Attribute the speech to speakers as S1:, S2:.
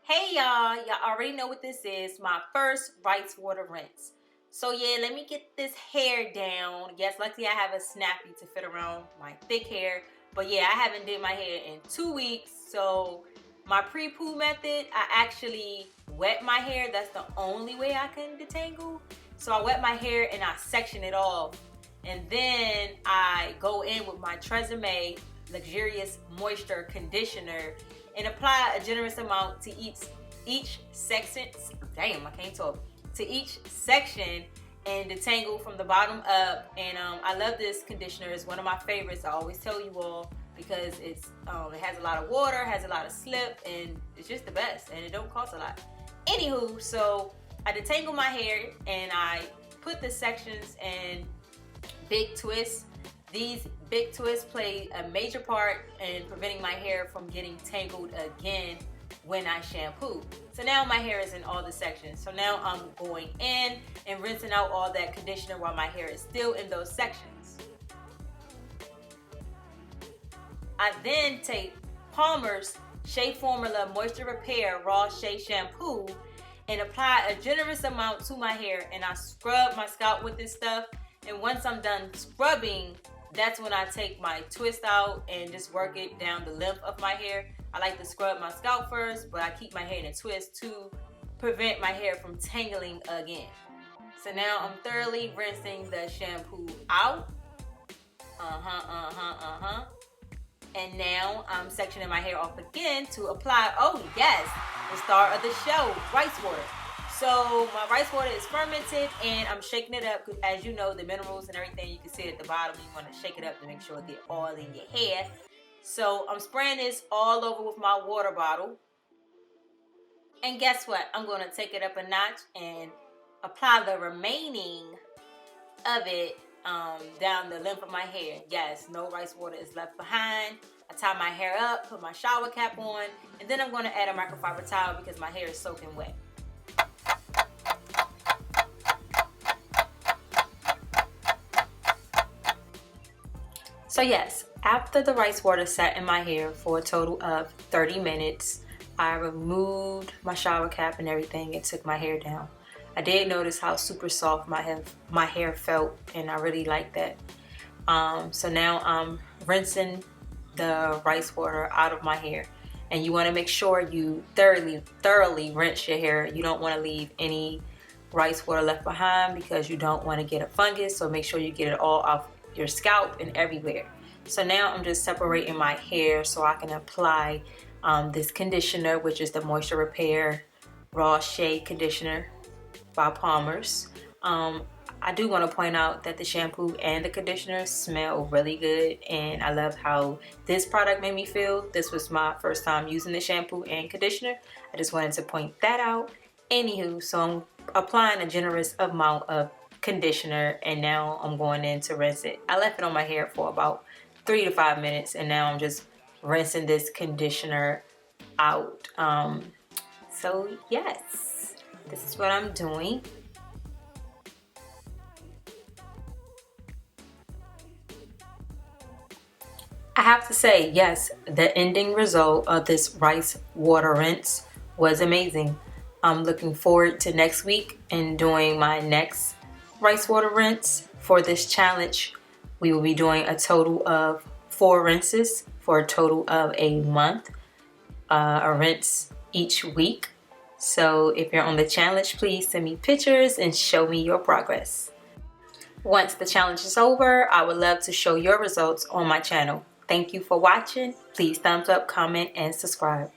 S1: Hey y'all already know what this is, my first rice water rinse. So yeah, let me get this hair down. Yes, luckily I have a snappy to fit around my thick hair. But yeah, I haven't did my hair in 2 weeks. So my pre-poo method, I actually wet my hair. That's the only way I can detangle. So I wet my hair and I section it off. And then I go in with my Tresemme Luxurious Moisture Conditioner and apply a generous amount to each section. Damn, I can't talk. To each section and detangle from the bottom up. And I love this conditioner. It's one of my favorites. I always tell you all because it has a lot of water, has a lot of slip, and it's just the best. And it don't cost a lot. Anywho, so I detangle my hair and I put the sections in big twists. These big twists play a major part in preventing my hair from getting tangled again when I shampoo. So now my hair is in all the sections. So now I'm going in and rinsing out all that conditioner while my hair is still in those sections. I then take Palmer's Shea Formula Moisture Repair Raw Shea Shampoo and apply a generous amount to my hair, and I scrub my scalp with this stuff. And once I'm done scrubbing, that's when I take my twist out and just work it down the length of my hair. I like to scrub my scalp first, but I keep my hair in a twist to prevent my hair from tangling again. So now I'm thoroughly rinsing the shampoo out. And now I'm sectioning my hair off again to apply, oh yes, the star of the show, rice water. So my rice water is fermented and I'm shaking it up because, as you know, the minerals and everything, you can see it at the bottom. You want to shake it up to make sure it get all in your hair. So I'm spraying this all over with my water bottle. And guess what? I'm going to take it up a notch and apply the remaining of it down the length of my hair. Yes, no rice water is left behind. I tie my hair up, put my shower cap on, and then I'm going to add a microfiber towel because my hair is soaking wet. So yes, after the rice water sat in my hair for a total of 30 minutes, I removed my shower cap and everything and took my hair down. I did notice how super soft my hair felt, and I really like that. So now I'm rinsing the rice water out of my hair. And you want to make sure you thoroughly rinse your hair. You don't want to leave any rice water left behind because you don't want to get a fungus. So make sure you get it all off your scalp and everywhere. So now I'm just separating my hair so I can apply this conditioner, which is the Moisture Repair Raw Shea Conditioner by Palmer's. I do want to point out that the shampoo and the conditioner smell really good, and I love how this product made me feel. This was my first time using the shampoo and conditioner. I just wanted to point that out. Anywho, so I'm applying a generous amount of conditioner, and now I'm going in to rinse it. I left it on my hair for about 3 to 5 minutes, and now I'm just rinsing this conditioner out. So yes, this is what I'm doing. I have to say, yes, the ending result of this rice water rinse was amazing. I'm looking forward to next week and doing my next rice water rinse. For this challenge, we will be doing a total of 4 rinses for a total of a month, a rinse each week. So if you're on the challenge, please send me pictures and show me your progress. Once the challenge is over, I would love to show your results on my channel. Thank you for watching. Please thumbs up, comment, and subscribe.